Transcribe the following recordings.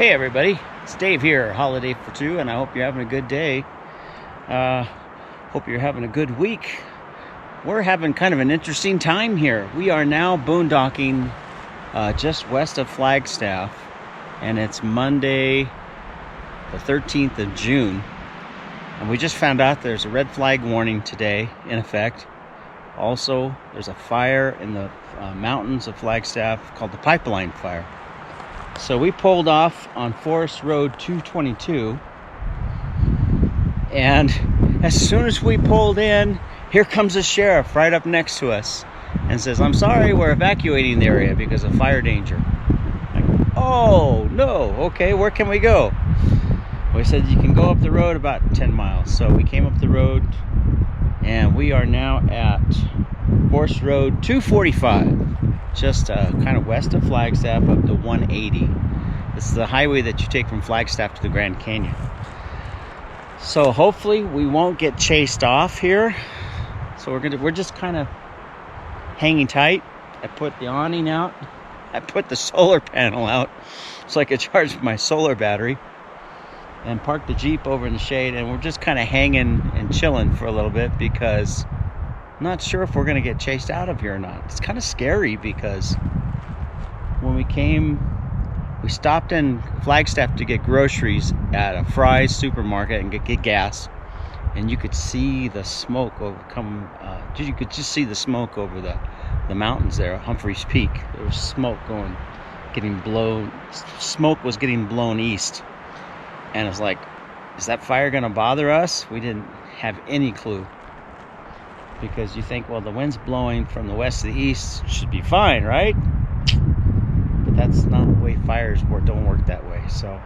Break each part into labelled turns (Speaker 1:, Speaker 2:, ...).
Speaker 1: Hey everybody, it's Dave here, Holiday for Two, and I hope you're having a good day. Hope you're having a good week. We're having kind of an interesting time here. We are now boondocking just west of Flagstaff, and it's Monday the 13th of June. And we just found out there's a red flag warning today in effect. Also, there's a fire in the mountains of Flagstaff called the Pipeline Fire. So we pulled off on Forest Road 222, and as soon as we pulled in, here comes the sheriff right up next to us and says, "I'm sorry, we're evacuating the area because of fire danger." Like, oh no, okay, where can we go? We said you can go up the road about 10 miles. So we came up the road, and we are now at Forest Road 245. Just kind of west of Flagstaff up to 180. This is the highway that you take from Flagstaff to the Grand Canyon. So hopefully we won't get chased off here. So we're just kind of hanging tight. I put the awning out. I put the solar panel out so I could charge my solar battery, and parked the Jeep over in the shade, and we're just kind of hanging and chilling for a little bit because not sure if we're going to get chased out of here or not. It's kind of scary because when we came, we stopped in Flagstaff to get groceries at a Fry's supermarket and get gas, and you could see the smoke you could just see the smoke over the mountains there at Humphreys Peak. There was smoke smoke was getting blown east, and it's like, is that fire going to bother us? We didn't have any clue. Because you think, well, the wind's blowing from the west to the east, should be fine, right? But that's not the way fires work. Don't work that way. So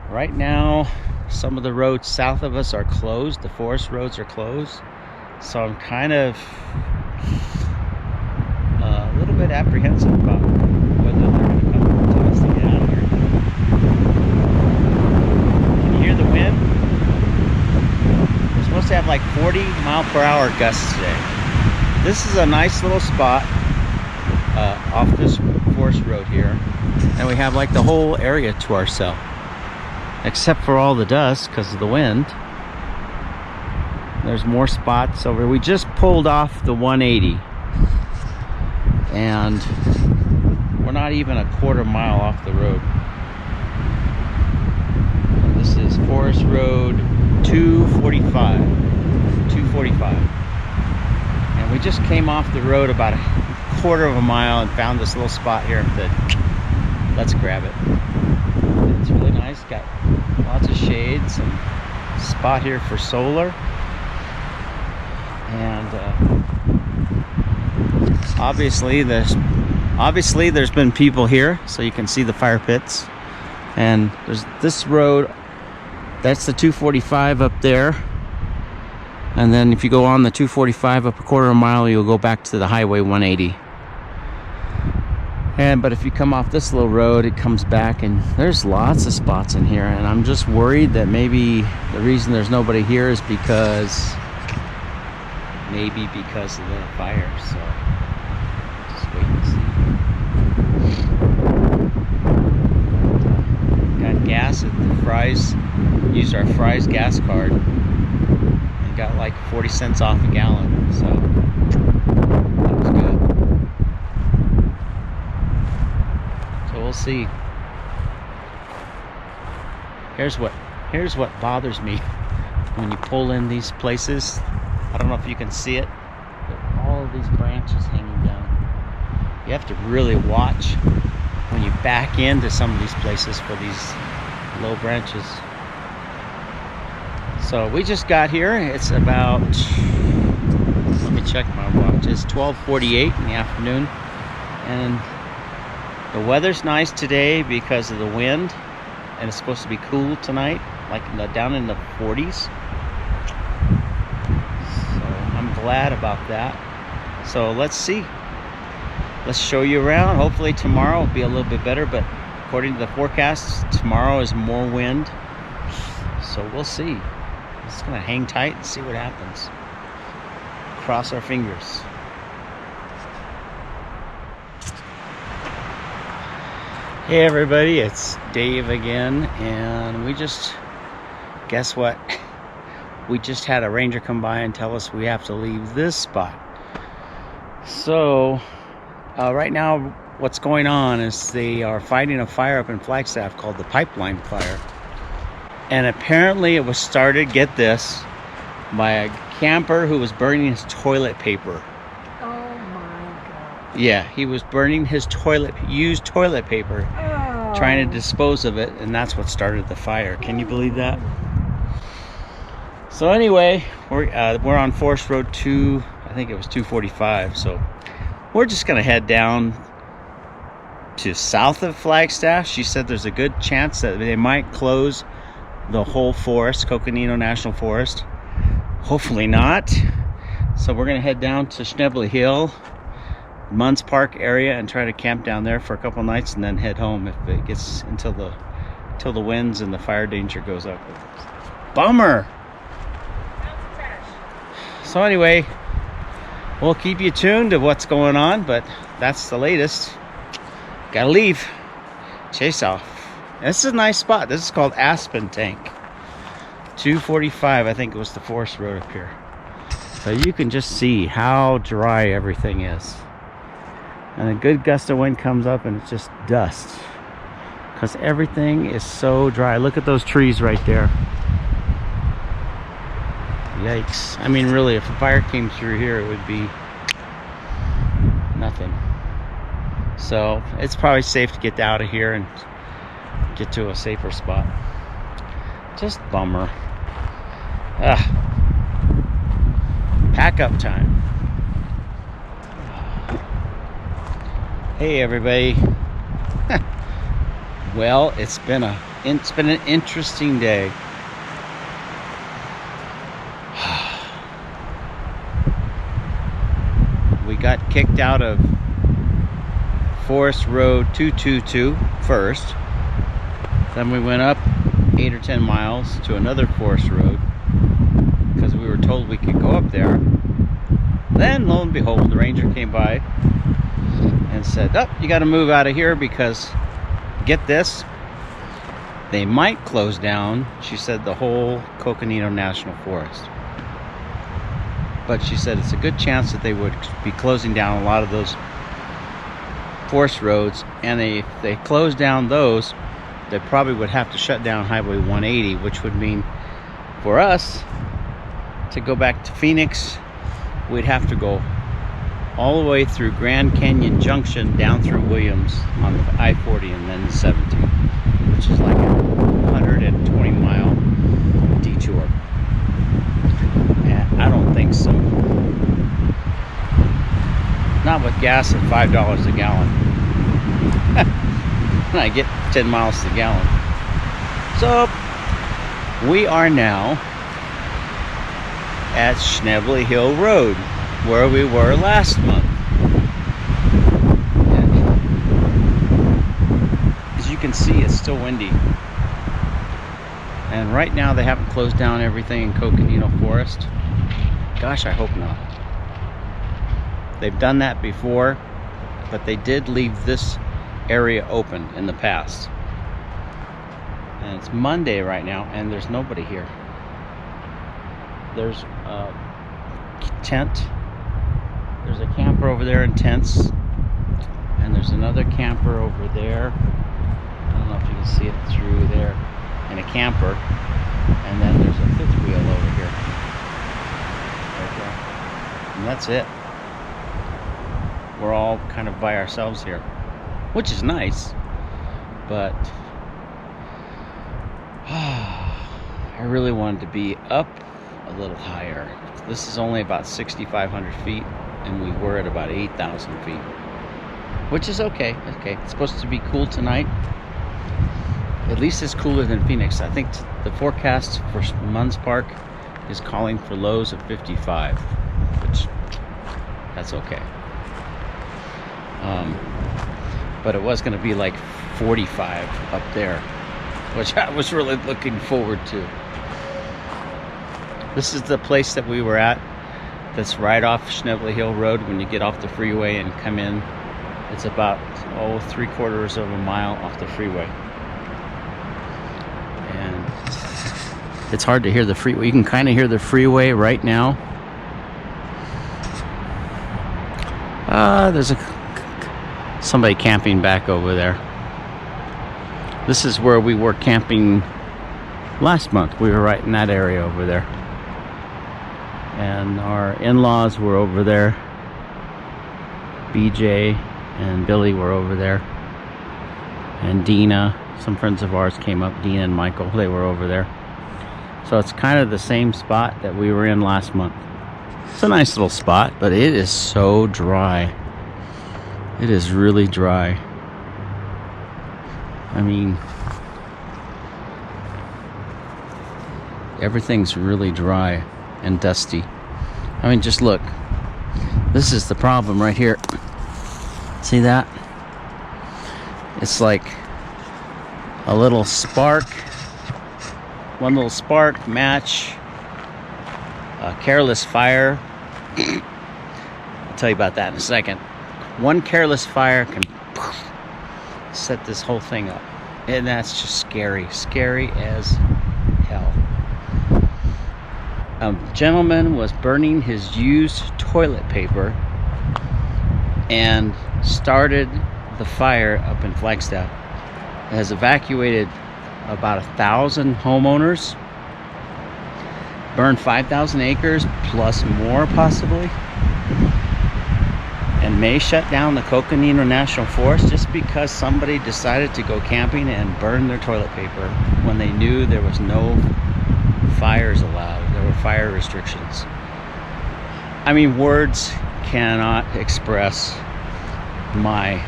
Speaker 1: right now, some of the roads south of us are closed. The forest roads are closed. So I'm kind of a little bit apprehensive about whether they're going to come to us to get out of here. Can you hear the wind? Supposed to have like 40-mile-per-hour gusts today. This is a nice little spot off this forest road here, and we have like the whole area to ourselves, except for all the dust because of the wind. There's more spots over. We just pulled off the 180, and we're not even a quarter mile off the road. And this is Forest Road 245, and we just came off the road about a quarter of a mile and found this little spot here and said, let's grab it. It's really nice, got lots of shade, some spot here for solar, and obviously there's been people here, so you can see the fire pits. And there's this road, that's the 245 up there. And then if you go on the 245 up a quarter of a mile, you'll go back to the highway 180. But if you come off this little road, it comes back, and there's lots of spots in here. And I'm just worried that maybe the reason there's nobody here is because of the fire. So just wait and see. Got gas at the Fry's. Used our Fry's gas card and got like 40 cents off a gallon, so that was good. So we'll see. Here's what bothers me when you pull in these places. I don't know if you can see it, but all of these branches hanging down. You have to really watch when you back into some of these places for these low branches. So we just got here. It's about, let me check my watch, it's 12:48 in the afternoon, and the weather's nice today because of the wind, and it's supposed to be cool tonight, like down in the 40s. So I'm glad about that. So let's see. Let's show you around. Hopefully tomorrow will be a little bit better, but according to the forecast, tomorrow is more wind. So we'll see. Just gonna hang tight and see what happens. Cross our fingers. Hey everybody, it's Dave again, and guess what? We just had a ranger come by and tell us we have to leave this spot. So, right now what's going on is they are fighting a fire up in Flagstaff called the pipeline fire. And apparently it was started, get this, by a camper who was burning his toilet paper. Yeah, he was burning his used toilet paper, trying to dispose of it, and that's what started the fire. Can you believe that? So anyway, we're on Forest Road 2, I think it was 245, so we're just going to head down to south of Flagstaff. She said there's a good chance that they might close the whole forest, Coconino Nation Forest. Hopefully not. So we're going to head down to Schnebly Hill, Muns Park area, and try to camp down there for a couple nights and then head home if it gets until the winds and the fire danger goes up. Bummer. So anyway, we'll keep you tuned to what's going on, but that's the latest. Gotta leave. Chase off. This is a nice spot. This is called Aspen Tank. 245, I think it was the forest road up here. So you can just see how dry everything is. And a good gust of wind comes up and it's just dust, because everything is so dry. Look at those trees right there. Yikes. I mean, really, if a fire came through here, it would be nothing. So it's probably safe to get out of here and get to a safer spot. Just bummer. Pack up time. Hey everybody. Well, it's been an interesting day. We got kicked out of Forest Road 222 first. Then we went up 8 or 10 miles to another forest road because we were told we could go up there. Then, lo and behold, the ranger came by and said, "Oh, you got to move out of here because, get this, they might close down," she said, "the whole Coconino National Forest." But she said it's a good chance that they would be closing down a lot of those forest roads, and if they close down those, they probably would have to shut down Highway 180, which would mean for us to go back to Phoenix, we'd have to go all the way through Grand Canyon Junction down through Williams on the I-40 and then 70, which is like a 120-mile detour. And I don't think so. Not with gas at $5 a gallon. And I get 10 miles to the gallon. So we are now at Schnebly Hill Road, where we were last month. And as you can see, it's still windy. And right now they haven't closed down everything in Coconino Forest. Gosh, I hope not. They've done that before, but they did leave this area open in the past. And it's Monday right now, and there's nobody here. There's a tent. There's a camper over there in tents, and there's another camper over there. I don't know if you can see it through there, and a camper, and then there's a fifth wheel over here. Okay. And that's it. We're all kind of by ourselves here, which is nice, but I really wanted to be up a little higher. This is only about 6,500 feet, and we were at about 8,000 feet, which is okay. Okay, it's supposed to be cool tonight. At least it's cooler than Phoenix. I think the forecast for Muns Park is calling for lows of 55, which that's okay. But it was going to be like 45 up there, which I was really looking forward to. This is the place that we were at, that's right off Schnebly Hill Road when you get off the freeway and come in It's about 3/4 of a mile off the freeway, and it's hard to hear the freeway. You can kind of hear the freeway right now. There's somebody camping back over there. This is where we were camping last month. We were right in that area over there, and our in-laws were over there. BJ and Billy were over there, and Dina, some friends of ours came up. Dina and Michael, they were over there. So it's kind of the same spot that we were in last month. It's a nice little spot, but it is so dry. It is really dry. I mean, everything's really dry and dusty. I mean, just look. This is the problem right here. See that? It's like a little spark, one little spark, match, a careless fire. I'll tell you about that in a second. One careless fire can set this whole thing up. And that's just scary. Scary as hell. A gentleman was burning his used toilet paper and started the fire up in Flagstaff. It has evacuated about 1,000 homeowners, burned 5,000 acres plus more possibly, and may shut down the Coconino Nation Forest just because somebody decided to go camping and burn their toilet paper when they knew there was no fires allowed. There were fire restrictions. I mean, words cannot express my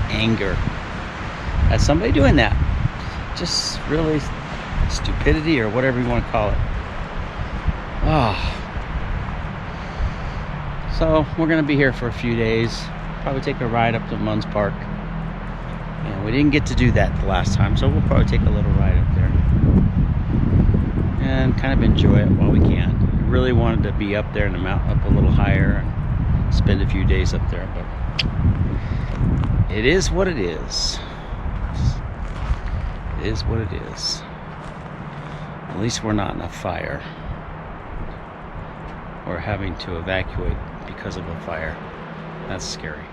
Speaker 1: anger at somebody doing that. Just really stupidity, or whatever you want to call it. So we're gonna be here for a few days. Probably take a ride up to Muns Park. And we didn't get to do that the last time, so we'll probably take a little ride up there and kind of enjoy it while we can. I really wanted to be up there in the mountain, up a little higher, and spend a few days up there, but it is what it is. It is what it is. At least we're not in a fire or having to evacuate because of a fire. That's scary.